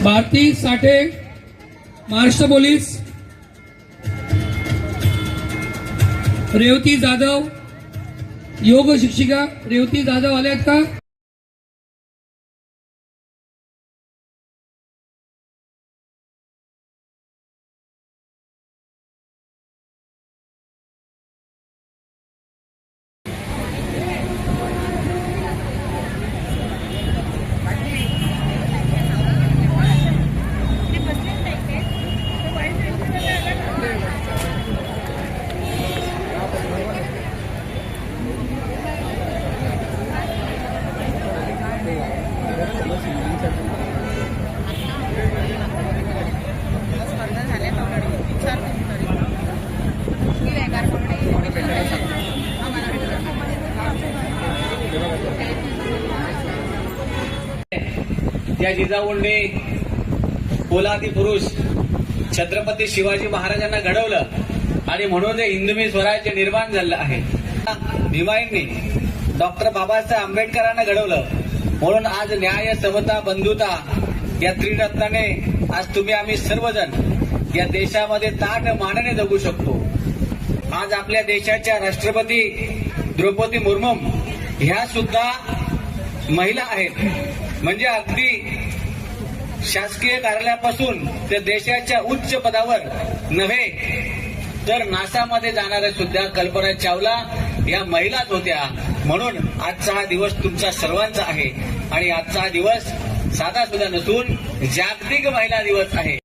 भारती साठे, Maharashtra police, Revati Jadhav, योग शिक्षिका रेवती जाधव आल्या आहेत का? त्या जिजाऊंनी पोलादी पुरुष छत्रपती शिवाजी महाराजांना घडवलं आणि म्हणून हिंदवी स्वराज्य निर्माण झालं आहे. भीमाईंनी डॉक्टर बाबासाहेब आंबेडकरांना घडवलं म्हणून आज न्याय, समता, बंधुता या त्रिरत्नाने आज तुम्ही आम्ही सर्वजण या देशामध्ये ताठ मानाने जगू शकतो. आज आपल्या देशाच्या राष्ट्रपती द्रौपदी मुर्मू ह्या सुद्धा महिला आहेत. म्हणजे अगदी शासकीय कार्यालयापासून ते देशाच्या उच्च पदावर नव्हे तर नासामध्ये जाणाऱ्या सुद्धा कल्पना चावला या महिलाच होत्या. म्हणून आजचा हा दिवस तुमचा सर्वांचा आहे आणि आजचा हा दिवस साधा सुद्धा नसून जागतिक महिला दिवस आहे.